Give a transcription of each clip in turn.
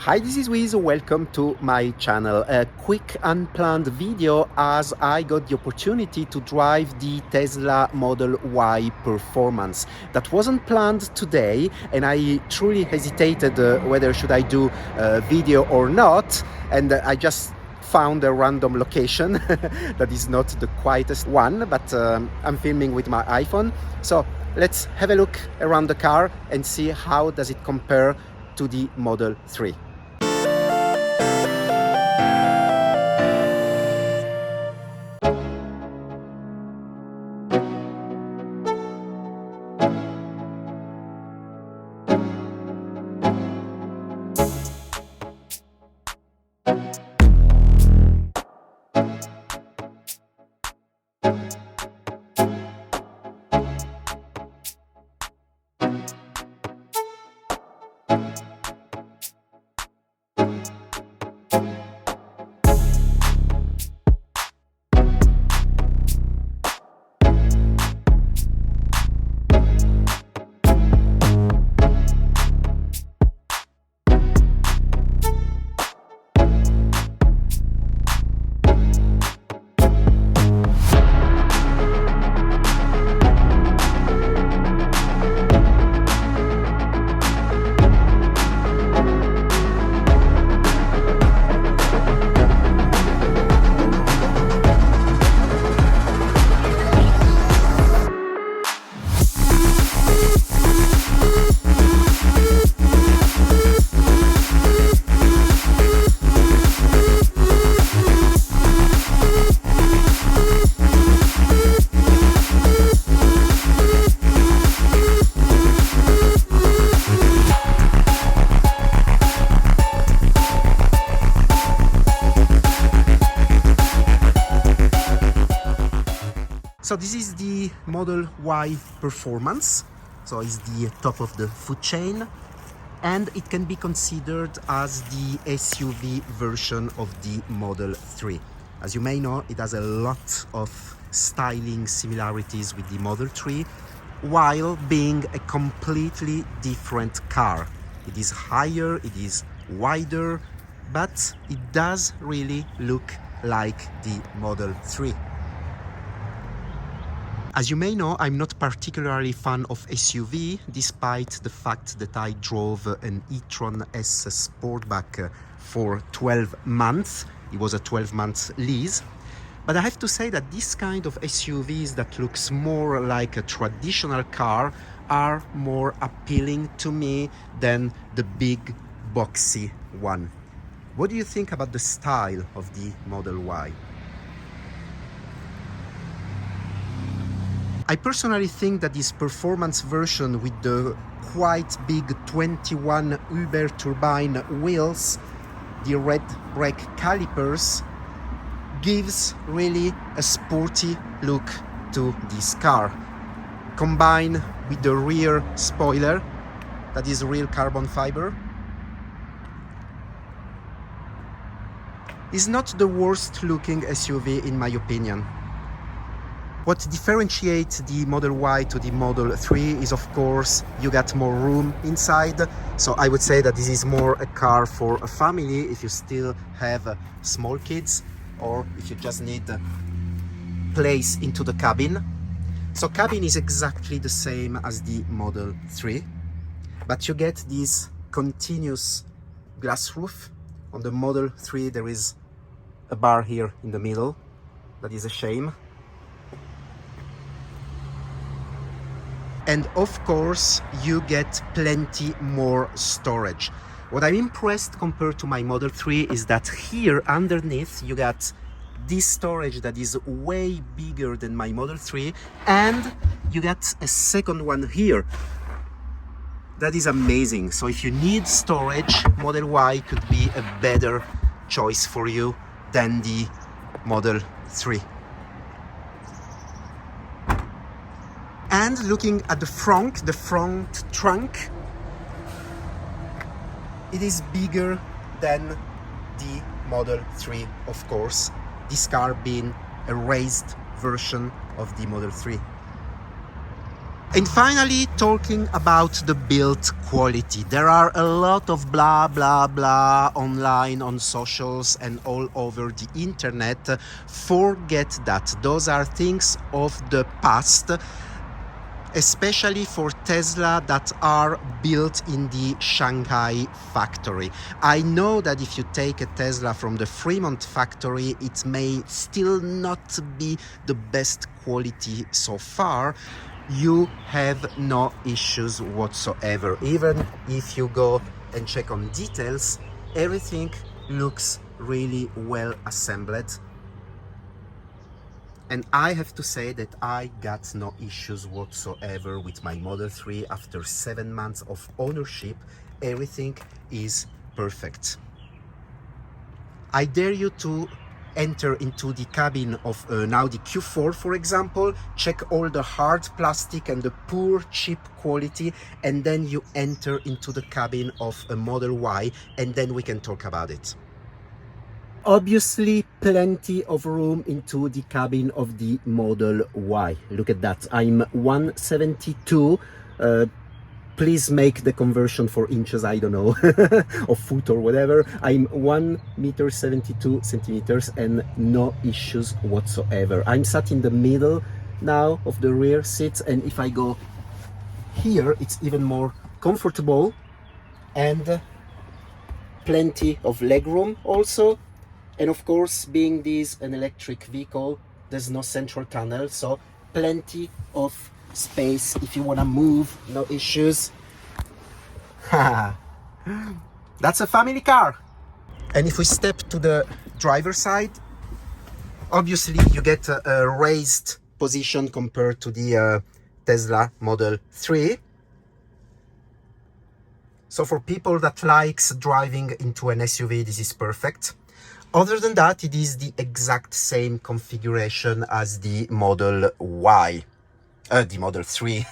Hi, this is Wiz. Welcome to my channel. A quick unplanned video as I got the opportunity to drive the Tesla Model Y Performance. That wasn't planned today, and I truly hesitated whether should I do a video or not, and I just found a random location that is not the quietest one, but I'm filming with my iPhone. So let's have a look around the car and see how does it compare to the Model 3. So this is the Model Y Performance. So it's the top of the food chain, and it can be considered as the SUV version of the Model 3. As you may know, it has a lot of styling similarities with the Model 3, while being a completely different car. It is higher, it is wider, but it does really look like the Model 3. As you may know, I'm not particularly fan of SUV, despite the fact that I drove an e-tron S Sportback for 12 months. It was a 12-month lease. But I have to say that this kind of SUVs that looks more like a traditional car are more appealing to me than the big, boxy one. What do you think about the style of the Model Y? I personally think that this performance version with the quite big 21 Uber turbine wheels, the red brake calipers, gives really a sporty look to this car. Combined with the rear spoiler, that is real carbon fiber, is not the worst looking SUV in my opinion. What differentiates the Model Y to the Model 3 is, of course, you got more room inside. So I would say that this is more a car for a family if you still have small kids, or if you just need place into the cabin. So cabin is exactly the same as the Model 3, but you get this continuous glass roof. On the Model 3 there is a bar here in the middle. That is a shame. And of course, you get plenty more storage. What I'm impressed compared to my Model 3 is that here underneath you got this storage that is way bigger than my Model 3, and you got a second one here. That is amazing. So if you need storage, Model Y could be a better choice for you than the Model 3. And looking at the front trunk, it is bigger than the Model 3, of course, this car being a raised version of the Model 3. And finally, talking about the build quality. There are a lot of blah blah blah online, on socials and all over the internet. Forget that. Those are things of the past, especially for Tesla that are built in the Shanghai factory. I know that if you take a Tesla from the Fremont factory, it may still not be the best quality so far. You have no issues whatsoever. Even if you go and check on details, everything looks really well assembled. And I have to say that I got no issues whatsoever with my Model 3 after 7 months of ownership. Everything is perfect. I dare you to enter into the cabin of an Audi Q4, for example, check all the hard plastic and the poor cheap quality, and then you enter into the cabin of a Model Y, and then we can talk about it. Obviously, plenty of room into the cabin of the Model Y. Look at that. I'm 172. Please make the conversion for inches, I don't know, or foot or whatever. I'm 1 meter 72 centimeters and no issues whatsoever. I'm sat in the middle now of the rear seats, and if I go here, it's even more comfortable, and plenty of legroom also. And of course, being this an electric vehicle, there's no central tunnel, so plenty of space if you want to move, no issues. That's a family car. And if we step to the driver's side, obviously you get a raised position compared to the Tesla Model 3. So for people that likes driving into an SUV, this is perfect. Other than that, it is the exact same configuration as the Model Y, the Model 3.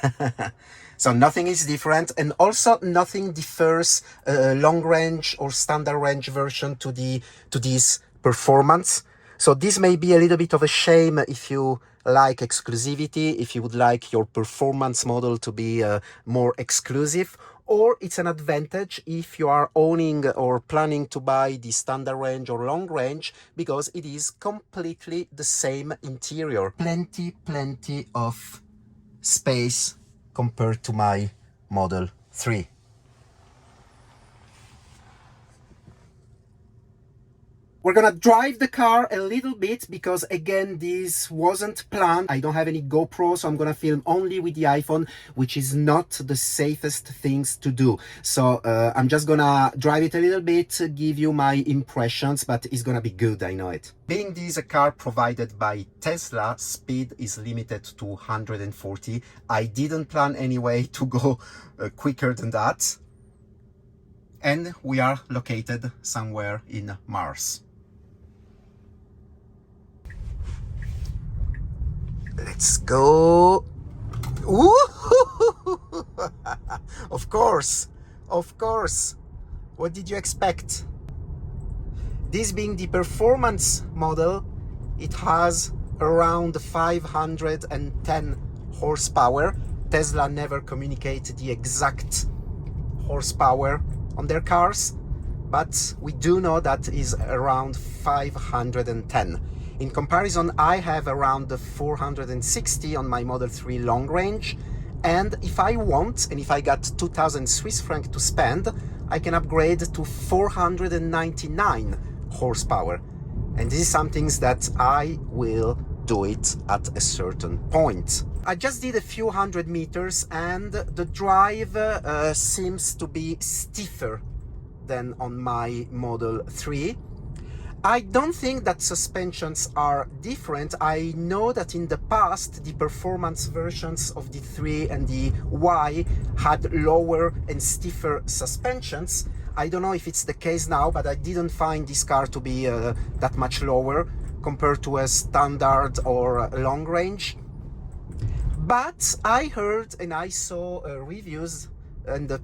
So nothing is different, and also nothing differs long range or standard range version to this performance. So this may be a little bit of a shame if you like exclusivity, if you would like your performance model to be more exclusive, or it's an advantage if you are owning or planning to buy the standard range or long range, because it is completely the same interior. Plenty of space compared to my Model 3. We're gonna drive the car a little bit because, again, this wasn't planned. I don't have any GoPro, so I'm gonna film only with the iPhone, which is not the safest things to do. So I'm just gonna drive it a little bit, give you my impressions, but it's gonna be good, I know it. Being this a car provided by Tesla, speed is limited to 140. I didn't plan anyway to go quicker than that. And we are located somewhere in Mars. Let's go. Ooh! Of course. What did you expect? This being the performance model, it has around 510 horsepower. Tesla never communicated the exact horsepower on their cars, but we do know that is around 510. In comparison, I have around 460 on my Model 3 long range, and if I want, and if I got 2,000 Swiss francs to spend, I can upgrade to 499 horsepower. And this is something that I will do it at a certain point. I just did a few hundred meters, and the drive seems to be stiffer than on my Model 3. I don't think that suspensions are different. I know that in the past, the performance versions of the 3 and the Y had lower and stiffer suspensions. I don't know if it's the case now, but I didn't find this car to be that much lower compared to a standard or a long range. But I heard and I saw reviews, and the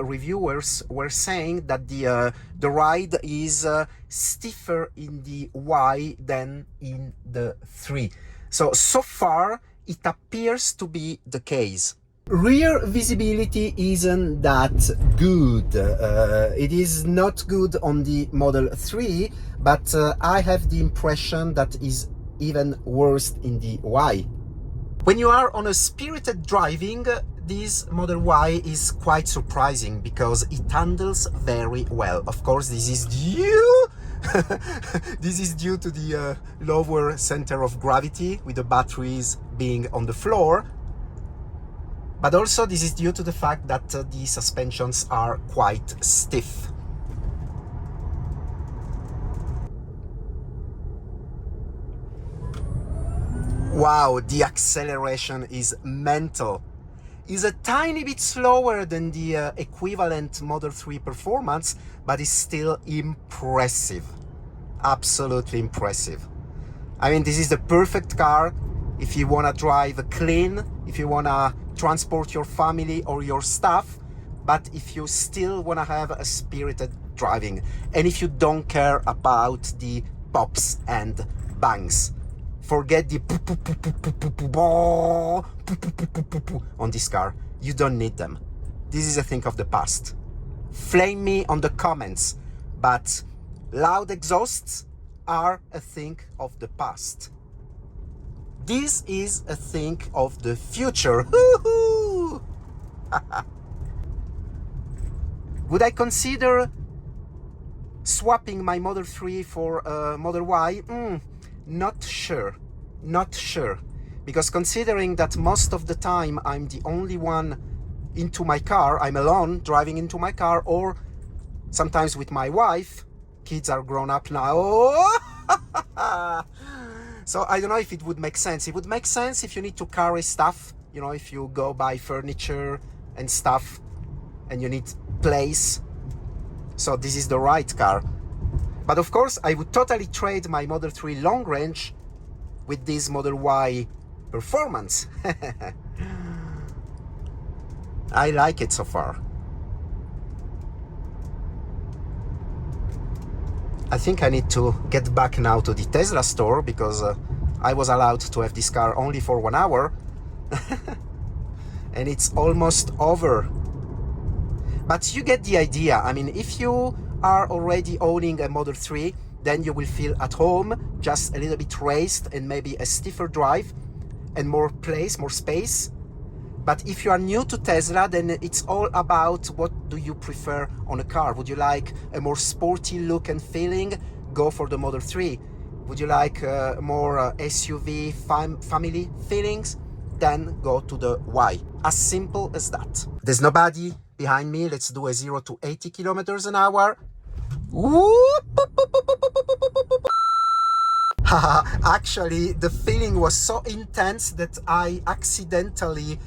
reviewers were saying that the ride is stiffer in the Y than in the 3. So far it appears to be the case. Rear visibility isn't that good. It is not good on the Model 3, but I have the impression that is even worse in the Y. When you are on a spirited driving, this Model Y is quite surprising because it handles very well. Of course, this is due this is due to the lower center of gravity, with the batteries being on the floor. But also this is due to the fact that the suspensions are quite stiff. Wow, the acceleration is mental. Is a tiny bit slower than the equivalent Model 3 performance, but is still impressive. Absolutely impressive. I mean, this is the perfect car if you want to drive clean, if you want to transport your family or your stuff, but if you still want to have a spirited driving, and if you don't care about the pops and bangs. Forget the on this car. You don't need them. This is a thing of the past. Flame me on the comments, but loud exhausts are a thing of the past. This is a thing of the future. Would I consider swapping my Model 3 for a Model Y? Not sure. Not sure. Because considering that most of the time I'm the only one into my car, I'm alone driving into my car, or sometimes with my wife. Kids are grown up now. So I don't know if it would make sense. It would make sense if you need to carry stuff, you know, if you go buy furniture and stuff and you need place. So this is the right car. But of course, I would totally trade my Model 3 long range with this Model Y performance. I like it so far. I think I need to get back now to the Tesla store because I was allowed to have this car only for 1 hour. And it's almost over. But you get the idea. I mean, if you are already owning a Model 3, then you will feel at home, just a little bit raised and maybe a stiffer drive and more place, more space. But if you are new to Tesla, then it's all about what do you prefer on a car. Would you like a more sporty look and feeling? Go for the Model 3. Would you like more SUV family feelings? Then go to the Y. As simple as that. There's nobody behind me. Let's do a 0 to 80 kilometers an hour. Actually, the feeling was so intense that I accidentally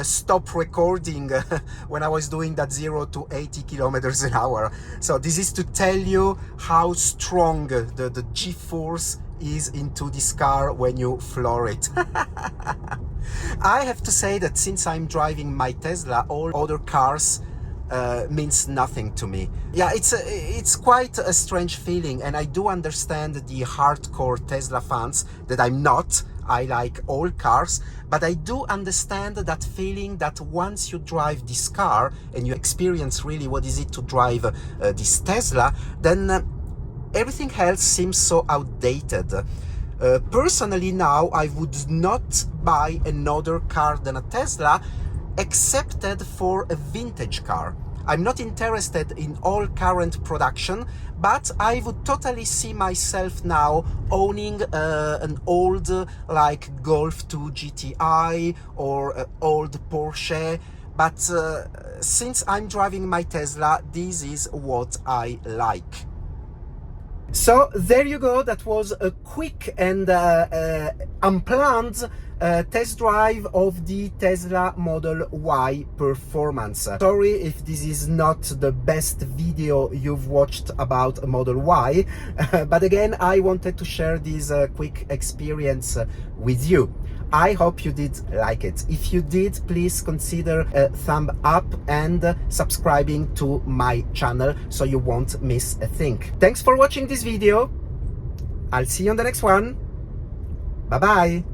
stopped recording when I was doing that 0 to 80 kilometers an hour. So this is to tell you how strong the G-force is into this car when you floor it. I have to say that since I'm driving my Tesla, all other cars means nothing to me. Yeah, it's quite a strange feeling, and I do understand the hardcore Tesla fans that I'm not. I like all cars, but I do understand that feeling that once you drive this car and you experience really what is it to drive this Tesla, then everything else seems so outdated. Personally now, I would not buy another car than a Tesla, excepted for a vintage car. I'm not interested in all current production, but I would totally see myself now owning an old like Golf 2 GTI or old Porsche. But since I'm driving my Tesla, this is what I like. So there you go. That was a quick and unplanned test drive of the Tesla Model Y performance. Sorry if this is not the best video you've watched about a Model Y, but again, I wanted to share this quick experience with you. I hope you did like it. If you did, please consider a thumb up and subscribing to my channel so you won't miss a thing. Thanks for watching this video. I'll see you on the next one. Bye bye.